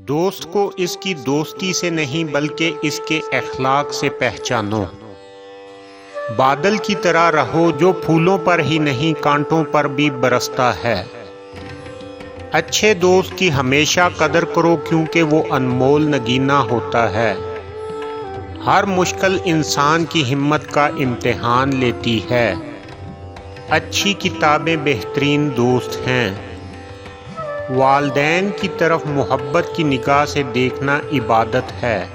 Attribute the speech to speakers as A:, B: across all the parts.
A: دوست کو اس کی دوستی سے نہیں بلکہ اس کے اخلاق سے پہچانو۔ بادل کی طرح رہو جو پھولوں پر ہی نہیں کانٹوں پر بھی برستا ہے۔ اچھے دوست کی ہمیشہ قدر کرو کیونکہ وہ انمول نگینا ہوتا ہے۔ ہر مشکل انسان کی ہمت کا امتحان لیتی ہے۔ اچھی کتابیں بہترین دوست ہیں۔ والدین کی طرف محبت کی نگاہ سے دیکھنا عبادت ہے۔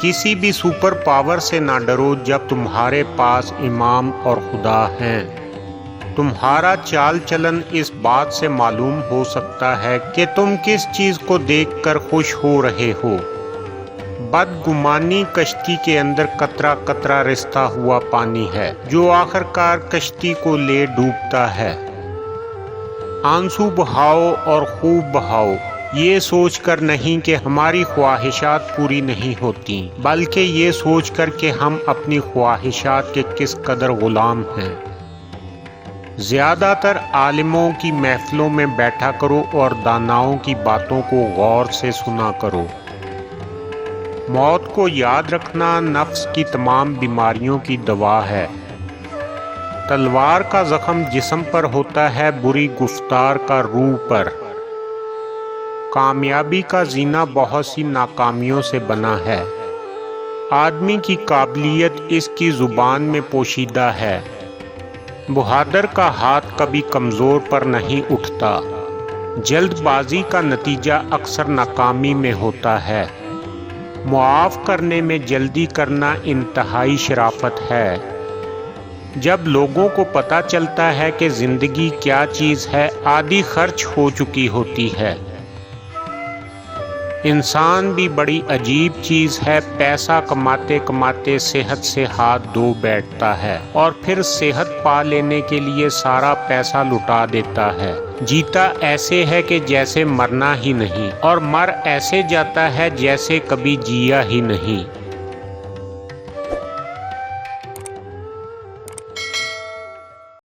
A: کسی بھی سپر پاور سے نہ ڈرو جب تمہارے پاس امام اور خدا ہیں۔ تمہارا چال چلن اس بات سے معلوم ہو سکتا ہے کہ تم کس چیز کو دیکھ کر خوش ہو رہے ہو۔ بدگمانی کشتی کے اندر قطرہ قطرہ رستا ہوا پانی ہے جو آخر کار کشتی کو لے ڈوبتا ہے۔ آنسو بہاؤ اور خوب بہاؤ، یہ سوچ کر نہیں کہ ہماری خواہشات پوری نہیں ہوتی، بلکہ یہ سوچ کر کہ ہم اپنی خواہشات کے کس قدر غلام ہیں۔ زیادہ تر عالموں کی محفلوں میں بیٹھا کرو اور داناؤں کی باتوں کو غور سے سنا کرو۔ موت کو یاد رکھنا نفس کی تمام بیماریوں کی دوا ہے۔ تلوار کا زخم جسم پر ہوتا ہے، بری گفتار کا روح پر۔ کامیابی کا زینہ بہت سی ناکامیوں سے بنا ہے۔ آدمی کی قابلیت اس کی زبان میں پوشیدہ ہے۔ بہادر کا ہاتھ کبھی کمزور پر نہیں اٹھتا۔ جلد بازی کا نتیجہ اکثر ناکامی میں ہوتا ہے۔ معاف کرنے میں جلدی کرنا انتہائی شرافت ہے۔ جب لوگوں کو پتہ چلتا ہے کہ زندگی کیا چیز ہے، آدھی خرچ ہو چکی ہوتی ہے۔ انسان بھی بڑی عجیب چیز ہے، پیسہ کماتے کماتے صحت سے ہاتھ دھو بیٹھتا ہے اور پھر صحت پا لینے کے لیے سارا پیسہ لٹا دیتا ہے۔ جیتا ایسے ہے کہ جیسے مرنا ہی نہیں، اور مر ایسے جاتا ہے جیسے کبھی جیا ہی نہیں۔